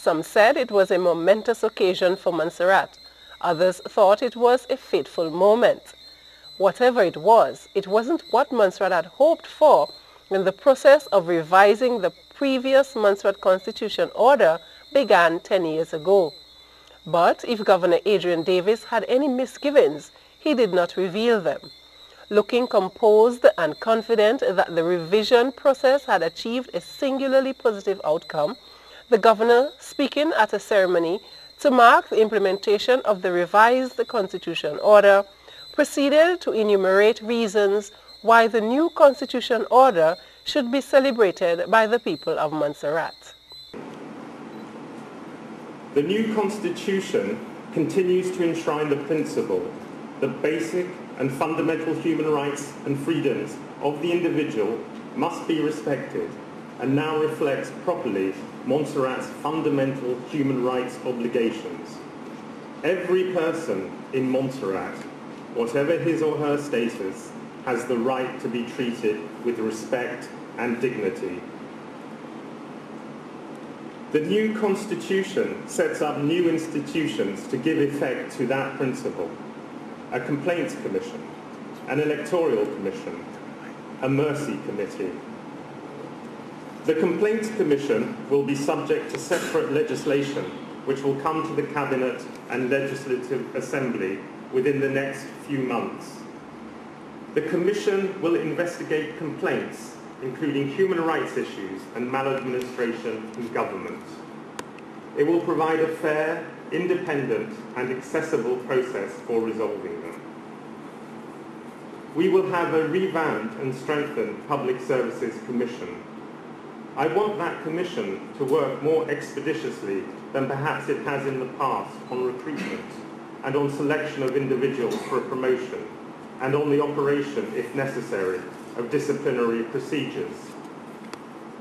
Some said it was a momentous occasion for Montserrat. Others thought it was a fateful moment. Whatever it wasn't what Montserrat had hoped for when the process of revising the previous Montserrat Constitution order began 10 years ago. But if Governor Adrian Davis had any misgivings, he did not reveal them. Looking composed and confident that the revision process had achieved a singularly positive outcome, the governor, speaking at a ceremony to mark the implementation of the revised Constitution order, proceeded to enumerate reasons why the new Constitution order should be celebrated by the people of Montserrat. The new Constitution continues to enshrine the principle that basic and fundamental human rights and freedoms of the individual must be respected, and now reflects properly Montserrat's fundamental human rights obligations. Every person in Montserrat, whatever his or her status, has the right to be treated with respect and dignity. The new Constitution sets up new institutions to give effect to that principle: a complaints commission, an electoral commission, a mercy committee. The complaints commission will be subject to separate legislation which will come to the Cabinet and Legislative Assembly within the next few months. The commission will investigate complaints, including human rights issues and maladministration in government. It will provide a fair, independent and accessible process for resolving them. We will have a revamped and strengthened Public Services Commission. I want that commission to work more expeditiously than perhaps it has in the past on recruitment and on selection of individuals for a promotion, and on the operation, if necessary, of disciplinary procedures.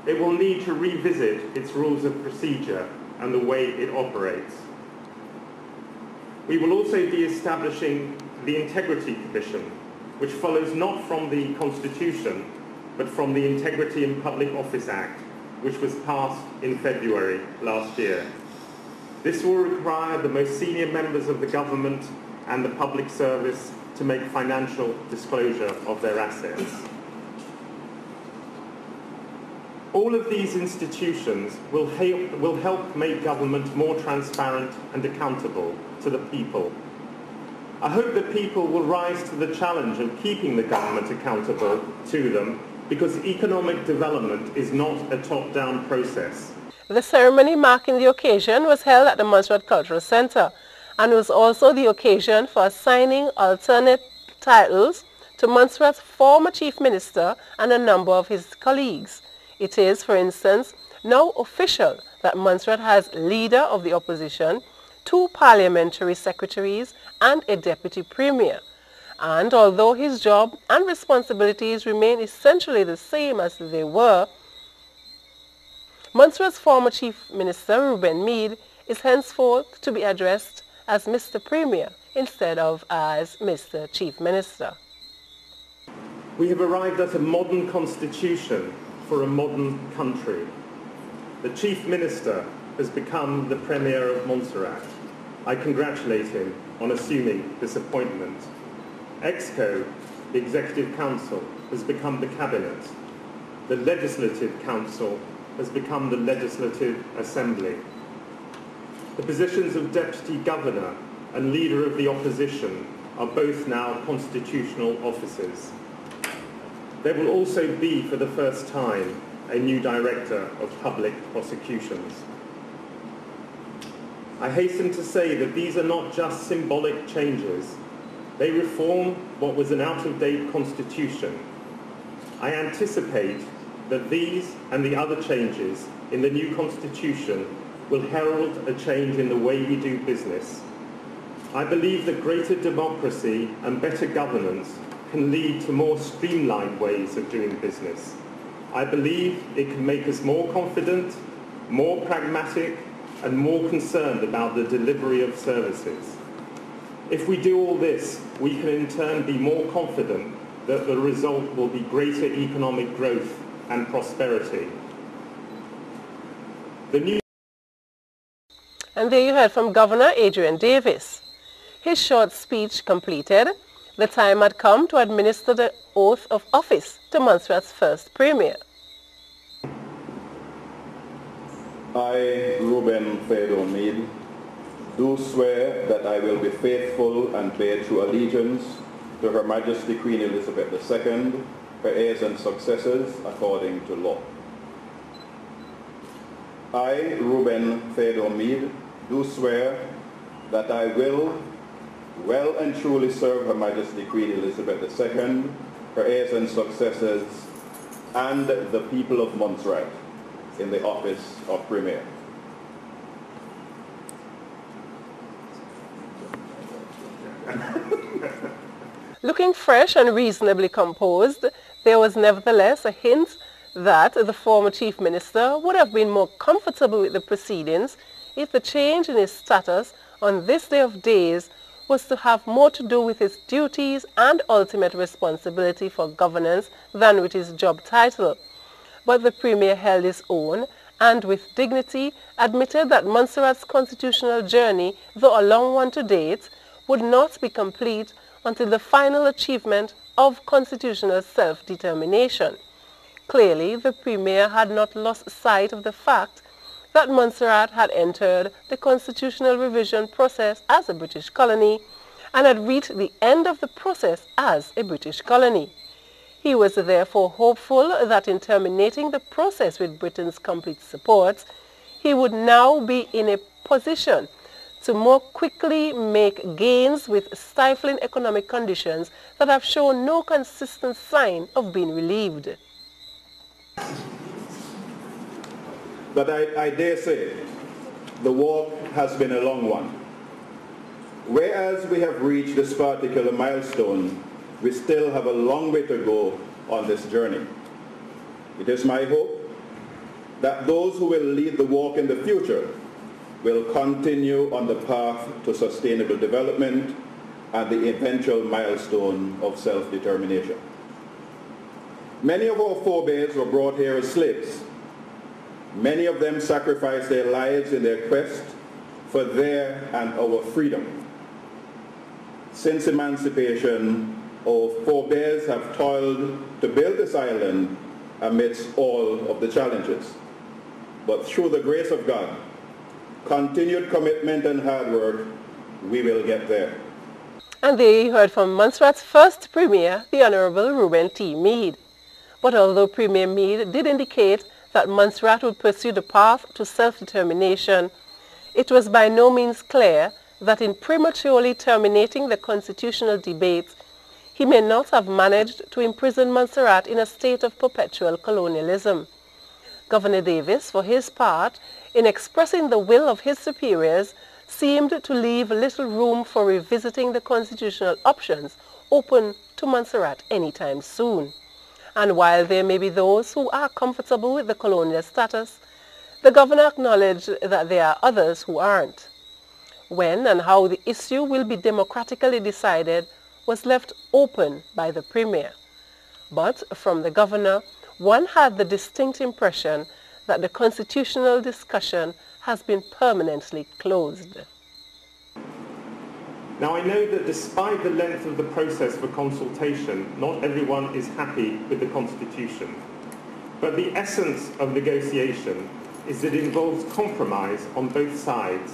It will need to revisit its rules of procedure and the way it operates. We will also be establishing the Integrity Commission, which follows not from the Constitution, but from the Integrity in Public Office Act, which was passed in February last year. This will require the most senior members of the government and the public service to make financial disclosure of their assets. All of these institutions will help make government more transparent and accountable to the people. I hope that people will rise to the challenge of keeping the government accountable to them, because economic development is not a top-down process. The ceremony marking the occasion was held at the Montserrat Cultural Center and was also the occasion for assigning alternate titles to Montserrat's former Chief Minister and a number of his colleagues. It is, for instance, now official that Montserrat has Leader of the Opposition, 2 parliamentary secretaries and a deputy premier. And although his job and responsibilities remain essentially the same as they were, Montserrat's former Chief Minister, Reuben Mead, is henceforth to be addressed as Mr. Premier instead of as Mr. Chief Minister. We have arrived at a modern constitution for a modern country. The Chief Minister has become the Premier of Montserrat. I congratulate him on assuming this appointment. EXCO, the Executive Council, has become the Cabinet. The Legislative Council has become the Legislative Assembly. The positions of Deputy Governor and Leader of the Opposition are both now constitutional offices. There will also be, for the first time, a new Director of Public Prosecutions. I hasten to say that these are not just symbolic changes. They reform what was an out-of-date constitution. I anticipate that these and the other changes in the new constitution will herald a change in the way we do business. I believe that greater democracy and better governance can lead to more streamlined ways of doing business. I believe it can make us more confident, more pragmatic, and more concerned about the delivery of services. If we do all this, we can in turn be more confident that the result will be greater economic growth and prosperity. The new And there you heard from Governor Adrian Davis. His short speech completed, the time had come to administer the oath of office to Montserrat's first Premier. I, Reuben Theodore Meade, do swear that I will be faithful and bear true allegiance to Her Majesty Queen Elizabeth II, her heirs and successors, according to law. I, Reuben Theodore Meade, do swear that I will well and truly serve Her Majesty Queen Elizabeth II, her heirs and successors, and the people of Montserrat in the office of Premier. Looking fresh and reasonably composed, there was nevertheless a hint that the former Chief Minister would have been more comfortable with the proceedings if the change in his status on this day of days was to have more to do with his duties and ultimate responsibility for governance than with his job title. But the Premier held his own and with dignity admitted that Montserrat's constitutional journey, though a long one to date, would not be complete until the final achievement of constitutional self-determination. Clearly, the Premier had not lost sight of the fact that Montserrat had entered the constitutional revision process as a British colony and had reached the end of the process as a British colony. He was therefore hopeful that in terminating the process with Britain's complete support, he would now be in a position to more quickly make gains with stifling economic conditions that have shown no consistent sign of being relieved. But I dare say the walk has been a long one. Whereas we have reached this particular milestone, we still have a long way to go on this journey. It is my hope that those who will lead the walk in the future will continue on the path to sustainable development and the eventual milestone of self-determination. Many of our forebears were brought here as slaves. Many of them sacrificed their lives in their quest for their and our freedom. Since emancipation, our forebears have toiled to build this island amidst all of the challenges. But through the grace of God, continued commitment and hard work, we will get there. And there you heard from Montserrat's first Premier, the Honourable Reuben T. Meade. But although Premier Meade did indicate that Montserrat would pursue the path to self-determination, it was by no means clear that in prematurely terminating the constitutional debate, he may not have managed to imprison Montserrat in a state of perpetual colonialism. Governor Davis, for his part, in expressing the will of his superiors, seemed to leave little room for revisiting the constitutional options open to Montserrat anytime soon. And while there may be those who are comfortable with the colonial status, the governor acknowledged that there are others who aren't. When and how the issue will be democratically decided was left open by the Premier. But from the governor, one had the distinct impression that the constitutional discussion has been permanently closed. Now, I know that despite the length of the process for consultation, not everyone is happy with the Constitution. But the essence of negotiation is that it involves compromise on both sides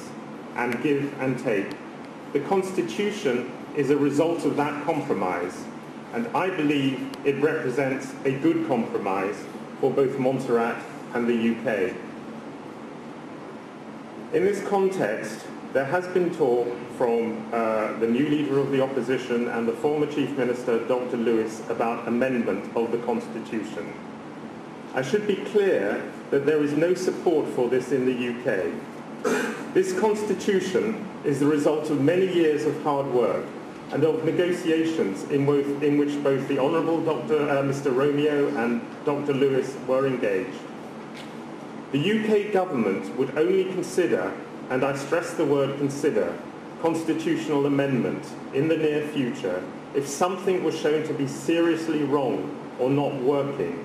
and give and take. The Constitution is a result of that compromise, and I believe it represents a good compromise for both Montserrat and the UK. In this context, there has been talk from the new leader of the opposition and the former Chief Minister, Dr. Lewis, about amendment of the Constitution. I should be clear that there is no support for this in the UK. This Constitution is the result of many years of hard work and of negotiations in which both the Honourable Mr. Romeo and Dr. Lewis were engaged. The UK government would only consider, and I stress the word consider, constitutional amendment in the near future if something was shown to be seriously wrong or not working.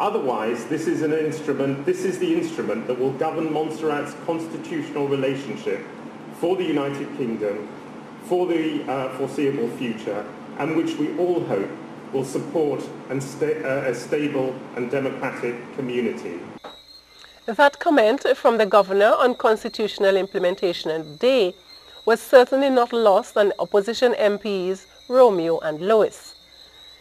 Otherwise, this is the instrument that will govern Montserrat's constitutional relationship for the United Kingdom for the foreseeable future, and which we all hope will support a stable and democratic community. That comment from the governor on constitutional implementation day was certainly not lost on opposition MPs Romeo and Lois,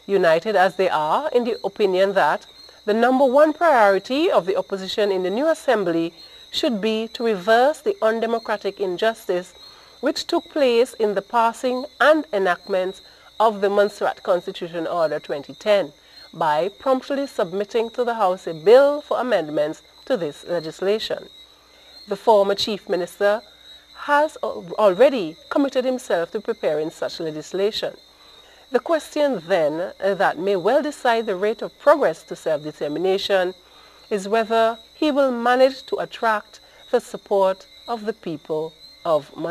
united as they are in the opinion that the #1 priority of the opposition in the new assembly should be to reverse the undemocratic injustice which took place in the passing and enactment of the Montserrat Constitution Order 2010 by promptly submitting to the House a bill for amendments to this legislation. The former Chief Minister has already committed himself to preparing such legislation. The question then that may well decide the rate of progress to self-determination is whether he will manage to attract the support of the people of Montserrat.